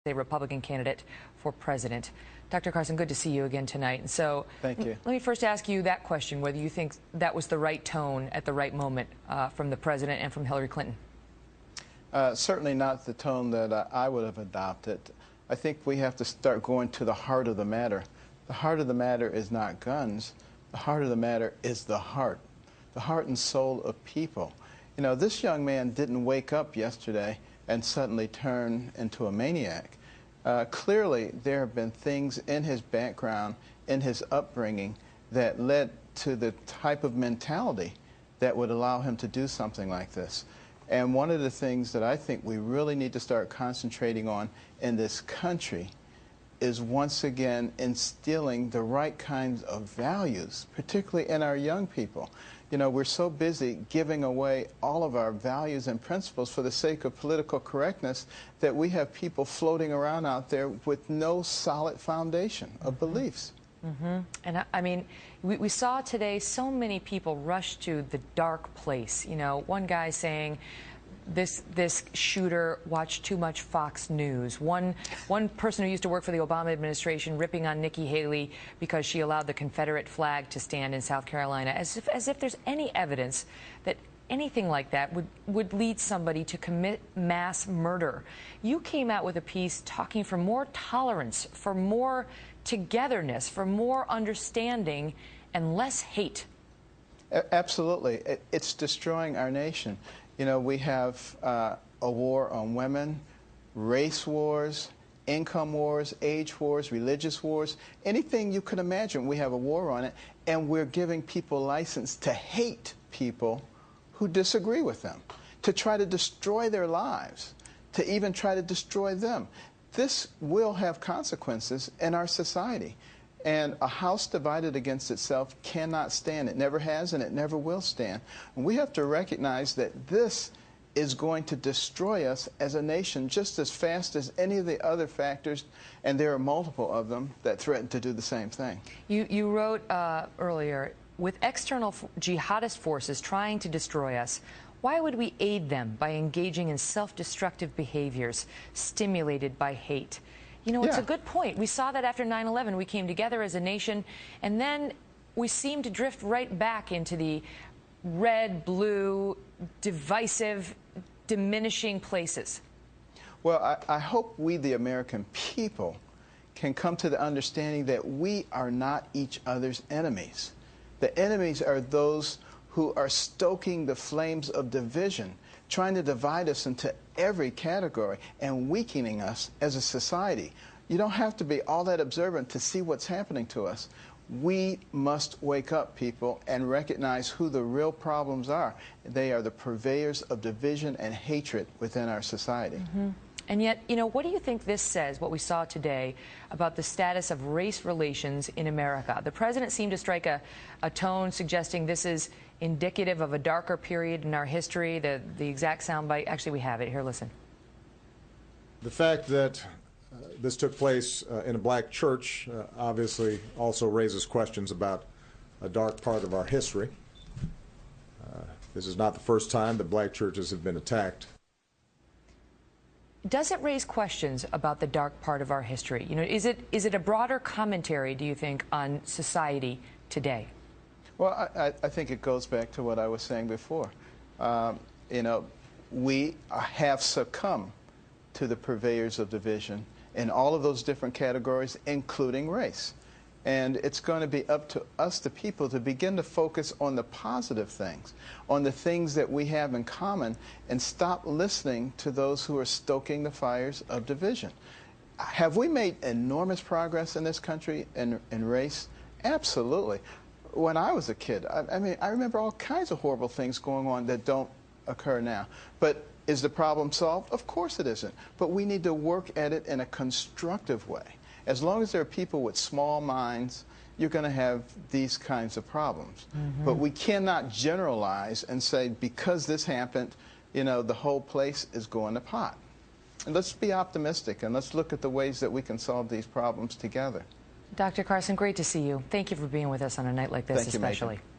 a Republican candidate for president. Dr. Carson, good to see you again tonight. And so, thank you. Let me first ask you that question, whether you think that was the right tone at the right moment from the president and from Hillary Clinton. Certainly not the tone that I would have adopted. I think we have to start going to the heart of the matter. The heart of the matter is not guns. The heart of the matter is the heart and soul of people. You know, this young man didn't wake up yesterday and suddenly turn into a maniac. Clearly, there have been things in his background, in his upbringing, that led to the type of mentality that would allow him to do something like this. And one of the things that I think we really need to start concentrating on in this country is once again instilling the right kinds of values, particularly in our young people. You know, we're so busy giving away all of our values and principles for the sake of political correctness that we have people floating around out there with no solid foundation of beliefs. And I mean, we saw today so many people rush to the dark place. You know, one guy saying this shooter watched too much Fox News. One person who used to work for the Obama administration ripping on Nikki Haley because she allowed the Confederate flag to stand in South Carolina, as if there's any evidence that anything like that would lead somebody to commit mass murder. You came out with a piece talking for more tolerance, for more togetherness, for more understanding and less hate. Absolutely. It's destroying our nation. You know, we have a war on women, race wars, income wars, age wars, religious wars, anything you could imagine, we have a war on it, and we're giving people license to hate people who disagree with them, to try to destroy their lives, to even try to destroy them. This will have consequences in our society. And a house divided against itself cannot stand. It never has, and it never will stand. And we have to recognize that this is going to destroy us as a nation just as fast as any of the other factors, and there are multiple of them that threaten to do the same thing. You wrote earlier, with external jihadist forces trying to destroy us, why would we aid them by engaging in self-destructive behaviors stimulated by hate? You know, it's a good point. We saw that after 9/11. We came together as a nation, and then we seem to drift right back into the red, blue, divisive, diminishing places. Well, I hope we, the American people, can come to the understanding that we are not each other's enemies. The enemies are those who are stoking the flames of division, trying to divide us into every category and weakening us as a society. You don't have to be all that observant to see what's happening to us. We must wake up, people, and recognize who the real problems are. They are the purveyors of division and hatred within our society. And yet, you know, what do you think this says, what we saw today, about the status of race relations in America? The president seemed to strike a tone suggesting this is indicative of a darker period in our history. The exact soundbite, actually, we have it here. Listen. The fact that this took place in a black church obviously also raises questions about a dark part of our history. This is not the first time that black churches have been attacked. Does it raise questions about the dark part of our history? You know, is it a broader commentary, do you think, on society today? Well, I think it goes back to what I was saying before. You know, we have succumbed to the purveyors of division in all of those different categories, including race. And it's going to be up to us, the people, to begin to focus on the positive things, on the things that we have in common, and stop listening to those who are stoking the fires of division. Have we made enormous progress in this country in race? Absolutely. When I was a kid, I mean, I remember all kinds of horrible things going on that don't occur now. But is the problem solved? Of course it isn't. But we need to work at it in a constructive way. As long as there are people with small minds, you're going to have these kinds of problems. But we cannot generalize and say, because this happened, you know, the whole place is going to pot. And let's be optimistic, and let's look at the ways that we can solve these problems together. Dr. Carson, great to see you. Thank you for being with us on a night like this, especially. Thank you, Megan.